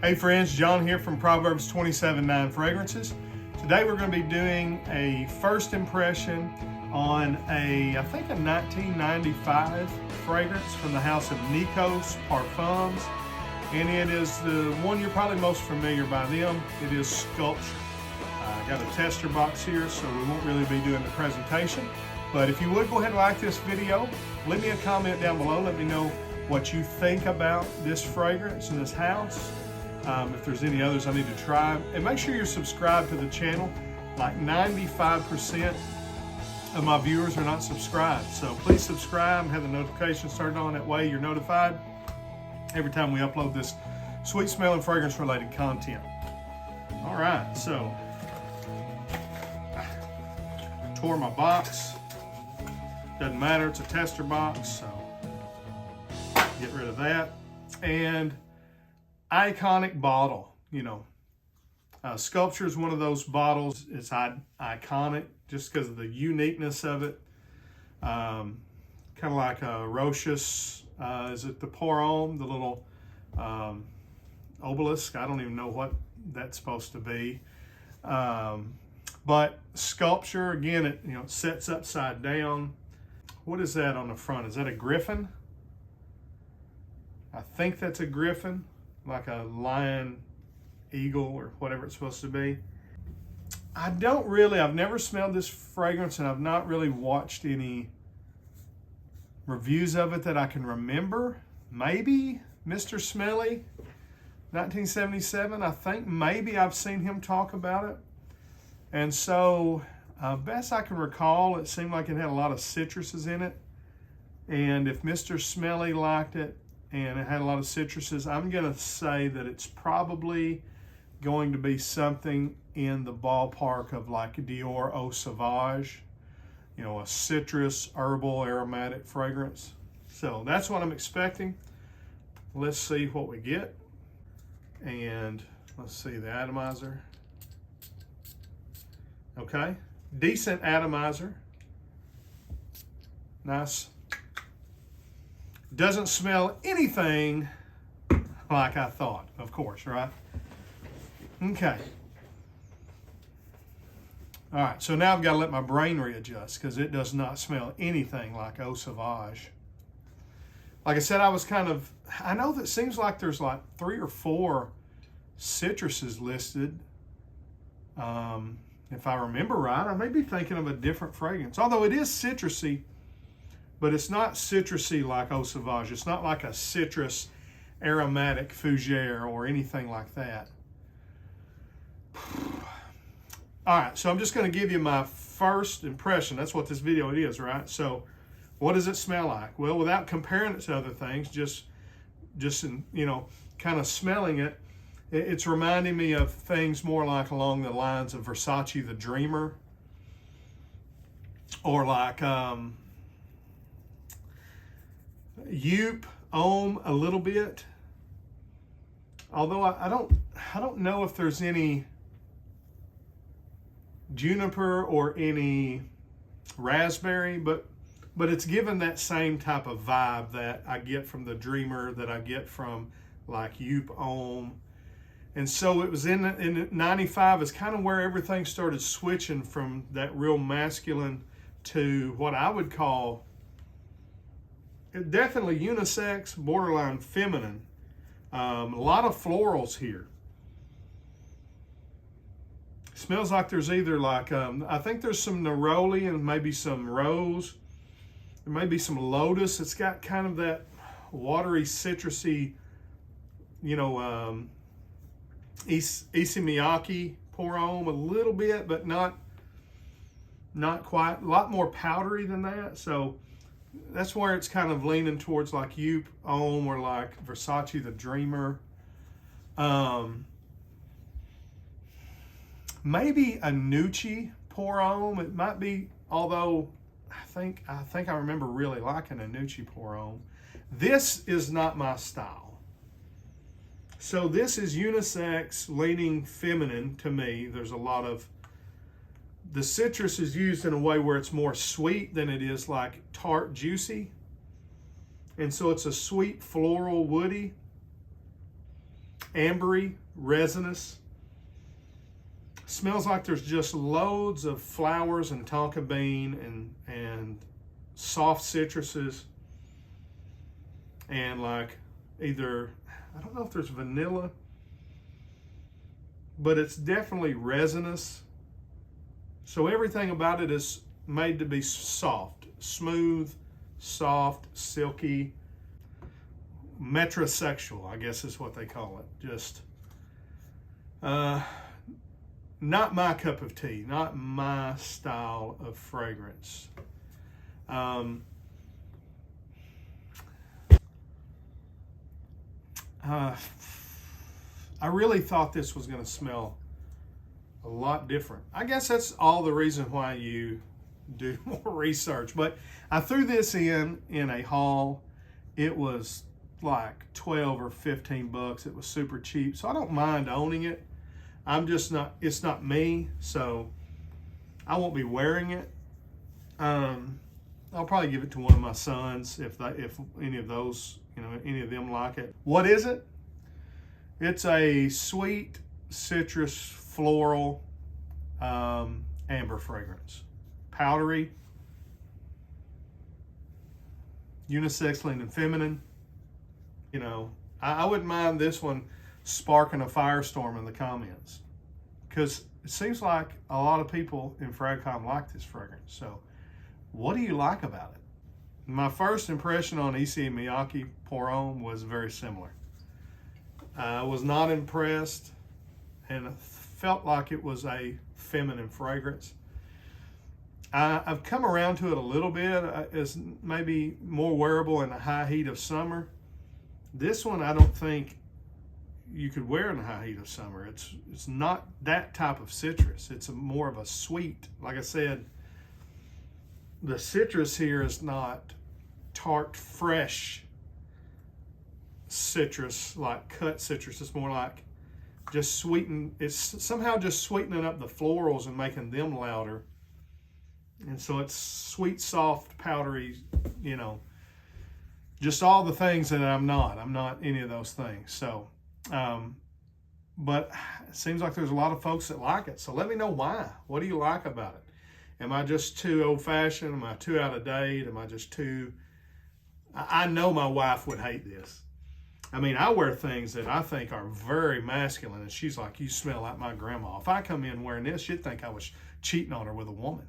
Hey friends, John here from Proverbs 27:9 Fragrances. Today we're going to be doing a first impression on I think a 1995 fragrance from the house of Nikos Parfumes. And it is the one you're probably most familiar by them. It is Sculpture. I got a tester box here, so we won't really be doing the presentation. But if you would, go ahead and like this video. Leave me a comment down below. Let me know what you think about this fragrance in this house. If there's any others I need to try. And make sure you're subscribed to the channel. Like 95% of my viewers are not subscribed. So please subscribe and have the notifications turned on. That way you're notified every time we upload this sweet smelling fragrance related content. All right, so I tore my box. Doesn't matter, it's a tester box, so get rid of that. And iconic bottle, you know. Sculpture is one of those bottles. It's iconic just because of the uniqueness of it. Kind of like a Roche's, is it the Pour-Homme, the little obelisk? I don't even know what that's supposed to be. But Sculpture, again, it sets upside down. What is that on the front? Is that a griffin? I think that's a griffin, like a lion, eagle, or whatever it's supposed to be. I've never smelled this fragrance, and I've not really watched any reviews of it that I can remember. Maybe Mr. Smelly, 1977, I think maybe I've seen him talk about it. And so, best I can recall, it seemed like it had a lot of citruses in it. And if Mr. Smelly liked it, and it had a lot of citruses, I'm gonna say that it's probably going to be something in the ballpark of like Dior Eau Sauvage, a citrus, herbal, aromatic fragrance. So that's what I'm expecting. Let's see what we get. And let's see the atomizer. Okay, decent atomizer. Nice. Doesn't smell anything like I thought, of course, right? Okay. All right, so now I've got to let my brain readjust because it does not smell anything like Eau Sauvage. Like I said, I know that seems like there's like 3 or 4 citruses listed. If I remember right, I may be thinking of a different fragrance. Although it is citrusy, but it's not citrusy like Eau Sauvage. It's not like a citrus aromatic fougere or anything like that. All right, so I'm just going to give you my first impression. That's what this video is, right? So what does it smell like? Well, without comparing it to other things, just in, kind of smelling it, it's reminding me of things more like along the lines of Versace the Dreamer, or like Youp, Homme a little bit. Although I don't know if there's any juniper or any raspberry, but it's given that same type of vibe that I get from the Dreamer, that I get from like Youp, Homme. And so it was in 95 is kind of where everything started switching from that real masculine to what I would call definitely unisex, borderline feminine. A lot of florals here. Smells like there's either like, I think there's some neroli and maybe some rose. There may be some lotus. It's got kind of that watery, citrusy, Issey Miyake Pour-Homme a little bit, but not quite. A lot more powdery than that. So that's where it's kind of leaning towards like Youp, Homme, or like Versace the Dreamer. Maybe a Nucci Pour-Homme. It might be, although I think I remember really liking a Nucci Pour-Homme. This is not my style. So this is unisex, leaning feminine to me. There's a lot of, the citrus is used in a way where it's more sweet than it is like tart, juicy. And so it's a sweet, floral, woody. ambery, resinous. Smells like there's just loads of flowers and tonka bean and soft citruses, and like either, I don't know if there's vanilla, but it's definitely resinous. So everything about it is made to be soft, smooth, soft, silky, metrosexual, I guess is what they call it. Just not my cup of tea, not my style of fragrance. I really thought this was going to smell a lot different. I guess that's all the reason why you do more research. But I threw this in a haul. It was like 12 or 15 bucks. It was super cheap, so I don't mind owning it. I'm just not, it's not me, so I won't be wearing it. I'll probably give it to one of my sons if any of those, any of them like it. What is it? It's a sweet citrus floral amber fragrance. Powdery, unisexually and feminine. I wouldn't mind this one sparking a firestorm in the comments, because it seems like a lot of people in FragCom like this fragrance. So what do you like about it? My first impression on Issey Miyake Pour Homme was very similar. I was not impressed, and felt like it was a feminine fragrance. I've come around to it a little bit as maybe more wearable in the high heat of summer. This one I don't think you could wear in the high heat of summer. It's not that type of citrus. It's more of a sweet. Like I said, the citrus here is not tart, fresh citrus, like cut citrus. It's more like just sweeten. It's somehow just sweetening up the florals and making them louder. And so it's sweet, soft, powdery, just all the things that I'm not. I'm not any of those things. So, but it seems like there's a lot of folks that like it. So let me know why. What do you like about it? Am I just too old-fashioned? Am I too out of date? Am I just too... I know my wife would hate this. I mean, I wear things that I think are very masculine, and she's like, you smell like my grandma. If I come in wearing this, she'd think I was cheating on her with a woman.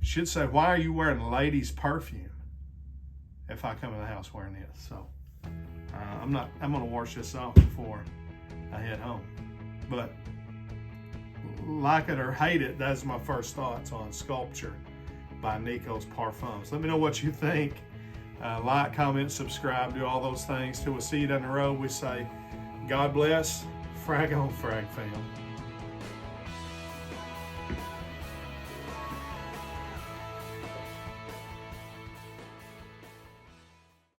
She'd say, why are you wearing ladies' perfume if I come in the house wearing this? So I'm going to wash this off before I head home. But like it or hate it, that's my first thoughts on Sculpture by Nikos Parfumes. Let me know what you think. Like, comment, subscribe, do all those things. Till we see you down the road, we say, God bless, frag on, frag fam.